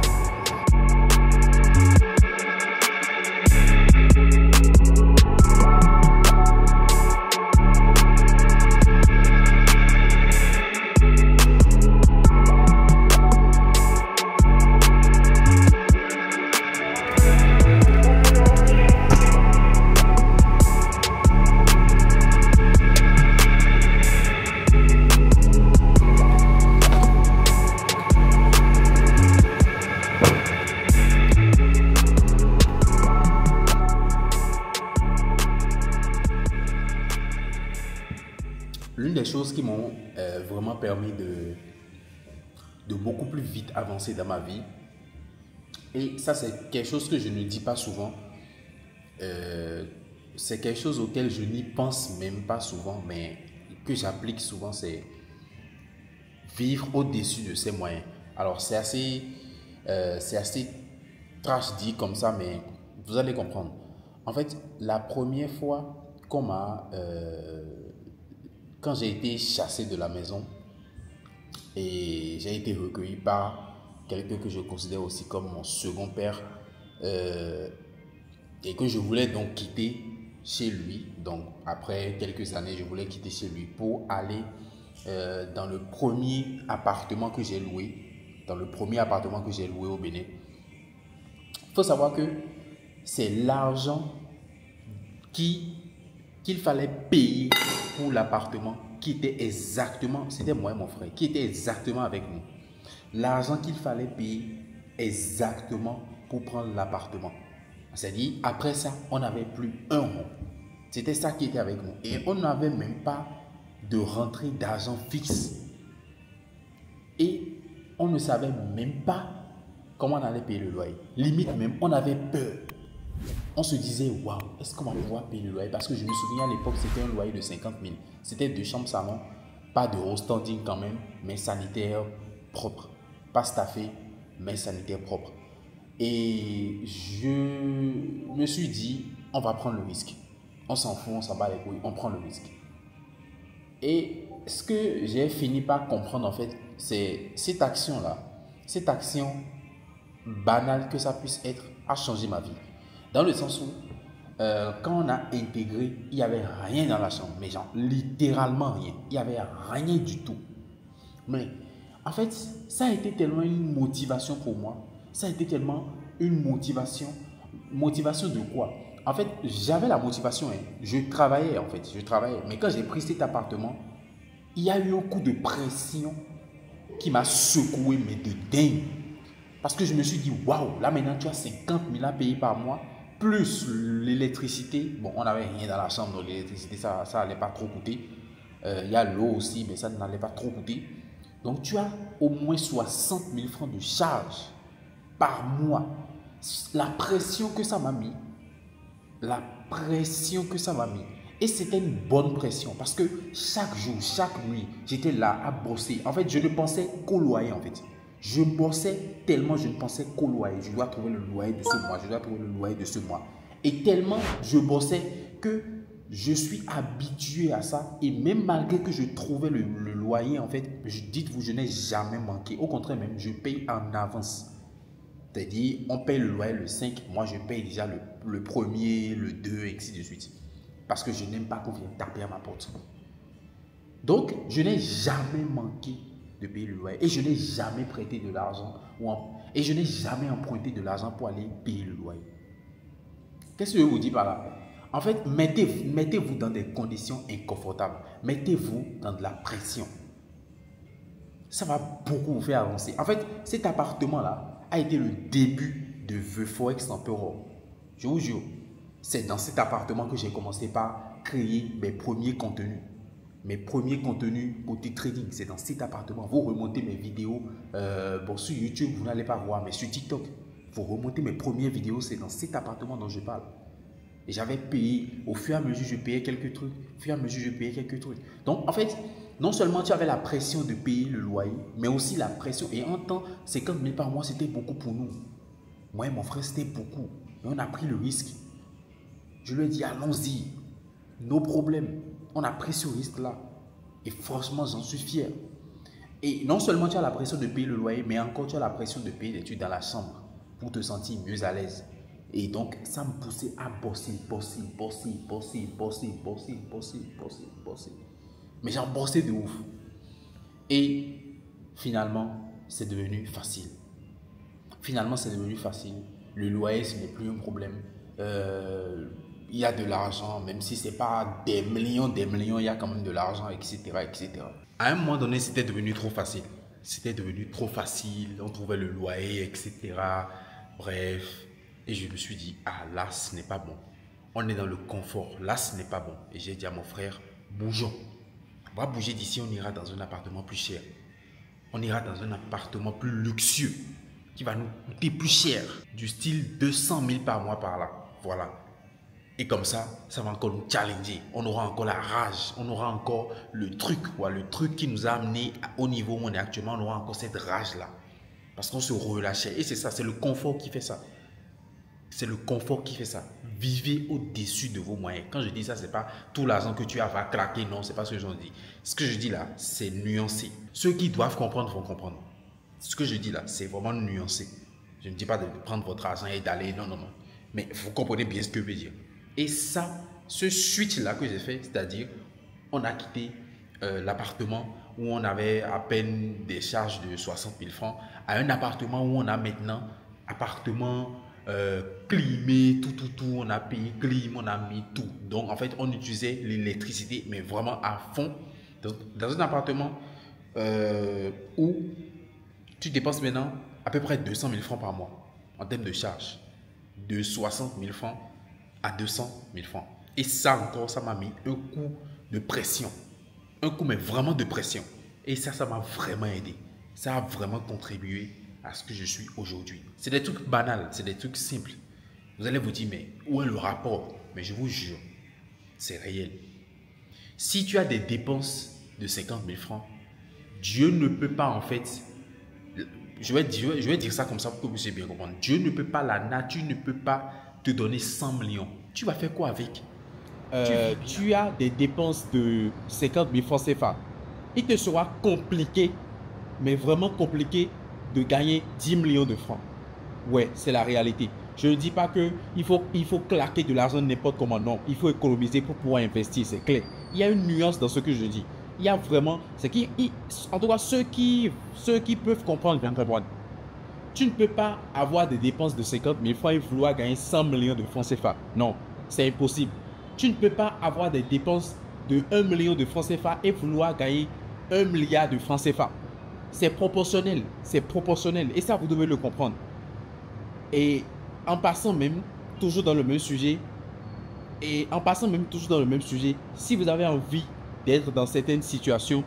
L'une des choses qui m'ont vraiment permis de beaucoup plus vite avancer dans ma vie, et ça c'est quelque chose que je ne dis pas souvent, c'est quelque chose auquel je n'y pense même pas souvent, mais que j'applique souvent, c'est vivre au-dessus de ses moyens. Alors c'est assez trash dit comme ça, mais vous allez comprendre. En fait, la première fois quand j'ai été chassé de la maison et j'ai été recueilli par quelqu'un que je considère aussi comme mon second père et que je voulais donc quitter chez lui. Donc après quelques années, je voulais quitter chez lui pour aller dans le premier appartement que j'ai loué, au Bénin. Il faut savoir que c'est l'argent qu'il fallait payer pour l'appartement qui était exactement, c'était moi et mon frère, qui était exactement avec nous. L'argent qu'il fallait payer exactement pour prendre l'appartement. C'est-à-dire, après ça, on n'avait plus un rond. C'était ça qui était avec nous. Et on n'avait même pas de rentrée d'argent fixe. Et on ne savait même pas comment on allait payer le loyer. Limite même, on avait peur. On se disait, waouh, est-ce qu'on va pouvoir payer le loyer? Parce que je me souviens à l'époque, c'était un loyer de 50 000. C'était 2 chambres salon, pas de haut standing quand même, mais sanitaire propre. Pas staffé, mais sanitaire propre. Et je me suis dit, on va prendre le risque. On s'en fout, on s'en bat les couilles, on prend le risque. Et ce que j'ai fini par comprendre en fait, c'est cette action-là, cette action banale que ça puisse être, a changé ma vie. Dans le sens où, quand on a intégré, il n'y avait rien dans la chambre. Mais genre, littéralement rien. Il n'y avait rien du tout. Mais en fait, ça a été tellement une motivation pour moi. Ça a été tellement une motivation. Motivation de quoi? En fait, j'avais la motivation. Je travaillais en fait. Mais quand j'ai pris cet appartement, il y a eu un coup de pression qui m'a secoué, mais de dingue. Parce que je me suis dit, waouh, là maintenant tu as 50 000 à payer par mois. Plus l'électricité, bon, on n'avait rien dans la chambre, donc l'électricité, ça n'allait pas trop coûter. Il y a l'eau aussi, mais ça n'allait pas trop coûter. Donc, tu as au moins 60 000 francs de charge par mois. La pression que ça m'a mis, Et c'était une bonne pression parce que chaque jour, chaque nuit, j'étais là à bosser. En fait, je ne pensais qu'au loyer, en fait. Je bossais tellement, je ne pensais qu'au loyer. Je dois trouver le loyer de ce mois, Et tellement je bossais que je suis habitué à ça. Et même malgré que je trouvais le loyer, en fait, dites-vous, je n'ai jamais manqué. Au contraire même, je paye en avance. C'est-à-dire, on paye le loyer le 5, moi je paye déjà le premier, le 2, et ainsi de suite. Parce que je n'aime pas qu'on vienne taper à ma porte. Donc, je n'ai jamais manqué de payer le loyer. Et je n'ai jamais prêté de l'argent. Et je n'ai jamais emprunté de l'argent pour aller payer le loyer. Qu'est-ce que je vous dis par là? En fait, mettez-vous dans des conditions inconfortables. Mettez-vous dans de la pression. Ça va beaucoup vous faire avancer. En fait, cet appartement-là a été le début de The Forex Emperor. Je vous jure, c'est dans cet appartement que j'ai commencé par créer mes premiers contenus. Mes premiers contenus côté trading, c'est dans cet appartement. Vous remontez mes vidéos, bon, sur YouTube, vous n'allez pas voir, mais sur TikTok, vous remontez mes premières vidéos, c'est dans cet appartement dont je parle. Et j'avais payé, au fur et à mesure, je payais quelques trucs. Au fur et à mesure, je payais quelques trucs. Donc, en fait, non seulement tu avais la pression de payer le loyer, mais aussi la pression. Et en temps, 50 000 par mois, c'était beaucoup pour nous. Moi et mon frère, c'était beaucoup. Et on a pris le risque. Je lui ai dit, allons-y. Nos problèmes. On a pris ce risque-là. Et franchement, j'en suis fier. Et non seulement tu as la pression de payer le loyer, mais encore tu as la pression de payer l'étude dans la chambre pour te sentir mieux à l'aise. Et donc, ça me poussait à bosser. Mais j'en bossais de ouf. Et finalement, c'est devenu facile. Le loyer, ce n'est plus un problème. Il y a de l'argent, même si ce n'est pas des millions, il y a quand même de l'argent, etc., etc. À un moment donné, c'était devenu trop facile. On trouvait le loyer, etc. Bref. Et je me suis dit, ah là, ce n'est pas bon. On est dans le confort. Là, ce n'est pas bon. Et j'ai dit à mon frère, bougeons. On va bouger d'ici, on ira dans un appartement plus cher. On ira dans un appartement plus luxueux qui va nous coûter plus cher. Du style 200 000 par mois par là. Voilà. Et comme ça, ça va encore nous challenger. On aura encore la rage. On aura encore le truc. Le truc qui nous a amené au niveau où on est actuellement. On aura encore cette rage-là. Parce qu'on se relâchait. Et c'est ça, c'est le confort qui fait ça. C'est le confort qui fait ça. Vivez au-dessus de vos moyens. Quand je dis ça, ce n'est pas tout l'argent que tu as va craquer. Non, ce n'est pas ce que je dis. Ce que je dis là, c'est nuancé. Ceux qui doivent comprendre vont comprendre. Ce que je dis là, c'est vraiment nuancé. Je ne dis pas de prendre votre argent et d'aller. Non. Mais vous comprenez bien ce que je veux dire. Et ça, ce switch-là que j'ai fait, c'est-à-dire, on a quitté l'appartement où on avait à peine des charges de 60 000 francs à un appartement où on a maintenant appartement climé, tout, on a payé clim, on a mis tout. Donc en fait, on utilisait l'électricité, mais vraiment à fond. Dans un appartement où tu dépenses maintenant à peu près 200 000 francs par mois en termes de charges. De 60 000 francs à 200 000 francs. Et ça encore, ça m'a mis un coup de pression. Un coup, mais vraiment de pression. Et ça m'a vraiment aidé. Ça a vraiment contribué à ce que je suis aujourd'hui. C'est des trucs banals, c'est des trucs simples. Vous allez vous dire, mais où est le rapport? Mais je vous jure, c'est réel. Si tu as des dépenses de 50 000 francs, Dieu ne peut pas en fait, je vais dire ça comme ça pour que vous puissiez bien comprendre. Dieu ne peut pas, la nature ne peut pas te donner 100 millions. Tu vas faire quoi avec? Tu as des dépenses de 50 000 francs CFA. Il te sera compliqué, mais vraiment compliqué, de gagner 10 millions de francs. Ouais, c'est la réalité. Je ne dis pas qu'il faut claquer de l'argent n'importe comment. Non, il faut économiser pour pouvoir investir, c'est clair. Il y a une nuance dans ce que je dis. Il y a vraiment... en tout cas, ceux qui peuvent comprendre vont comprendre. Tu ne peux pas avoir des dépenses de 50 000 francs et vouloir gagner 100 millions de francs CFA. Non, c'est impossible. Tu ne peux pas avoir des dépenses de 1 million de francs CFA et vouloir gagner 1 milliard de francs CFA. C'est proportionnel. Et ça, vous devez le comprendre. Et en passant même, toujours dans le même sujet, si vous avez envie d'être dans certaines situations,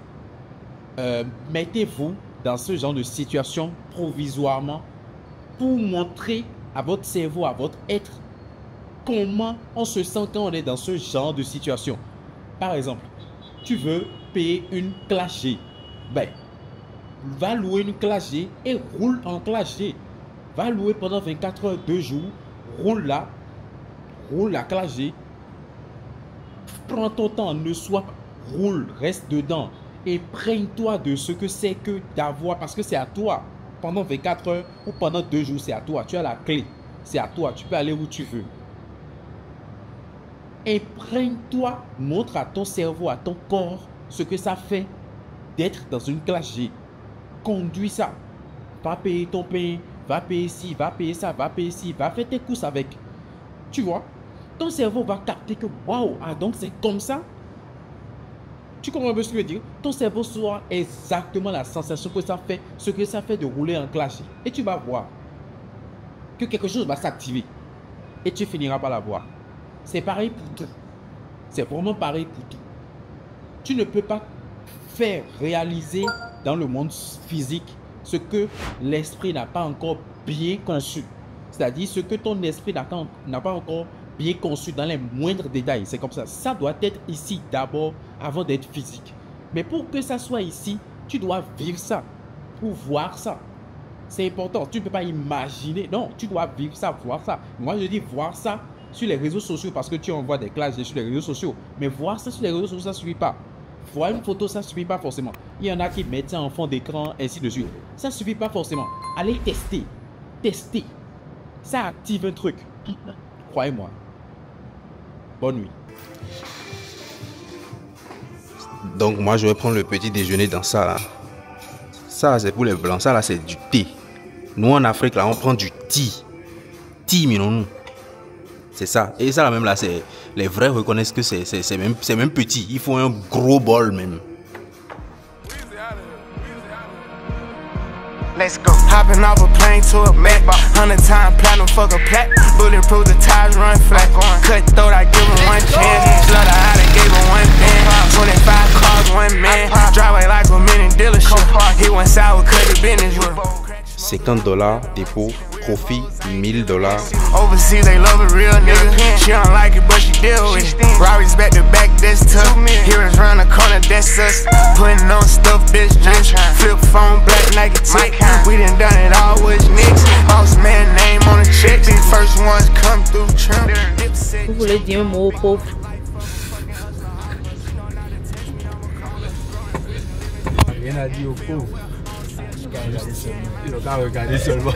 mettez-vous dans ce genre de situation provisoirement pour montrer à votre cerveau, à votre être, comment on se sent quand on est dans ce genre de situation. Par exemple, tu veux payer une classe G. Ben, va louer une classe G et roule en classe G. Va louer pendant 24 heures, 2 jours, roule la classe G. Prends ton temps, ne sois pas... Roule, reste dedans. Et prends-toi de ce que c'est que d'avoir, parce que c'est à toi. Pendant 24 heures ou pendant 2 jours, c'est à toi. Tu as la clé. C'est à toi. Tu peux aller où tu veux. Et prends-toi, montre à ton cerveau, à ton corps, ce que ça fait d'être dans une classe G. Conduis ça. Va payer ton pain, va payer ci, va payer ça, va payer ci, va faire tes courses avec. Tu vois, ton cerveau va capter que waouh, ah donc c'est comme ça. Tu comprends un peu ce que je veux dire? Ton cerveau saura exactement la sensation que ça fait, ce que ça fait de rouler en classe G. Et tu vas voir que quelque chose va s'activer. Et tu finiras par la voir. C'est pareil pour tout. C'est vraiment pareil pour tout. Tu ne peux pas faire réaliser dans le monde physique ce que l'esprit n'a pas encore bien conçu. C'est-à-dire ce que ton esprit n'a pas encore bien conçu dans les moindres détails. C'est comme ça. Ça doit être ici d'abord avant d'être physique. Mais pour que ça soit ici, tu dois vivre ça. Pour voir ça. C'est important. Tu ne peux pas imaginer. Non, tu dois vivre ça, voir ça. Moi, je dis voir ça sur les réseaux sociaux parce que tu envoies des classes sur les réseaux sociaux. Mais voir ça sur les réseaux sociaux, ça ne suffit pas. Voir une photo, ça ne suffit pas forcément. Il y en a qui mettent ça en fond d'écran, ainsi de suite. Ça ne suffit pas forcément. Allez tester. Tester. Ça active un truc. Croyez-moi. Bonne nuit. Donc moi je vais prendre le petit déjeuner dans ça là. Ça c'est pour les blancs, ça là c'est du thé. Nous en Afrique là on prend du thé. Thé nous. C'est ça. Et ça là même là c'est les vrais reconnaissent que c'est même petit. Il faut un gros bol même. Let's go. Hopping off a plane to a Mac. 100-time platinum, fuck a plat. Bulletproof, the tires run flat. Cut throat, I give him one chance. Slaughter, I done gave him one dance. 25 cars, one man. Driveway like a mini dealership. He went sour, cut the business. $50 dépôt, profit $1000. Overseas, they love a real nigga. She don't like it, but she deal with it. Rari's back to back, that's tough. Heroes round the corner, that's us. Putting on stuff, bitch, just flip phone, black Nike tick. We done it all with niggas. Boss man name on the check. These first ones come through Trump. Vous voulez dire un mot pauvre? Rien à dire aux pauvres. Il a regardé seulement.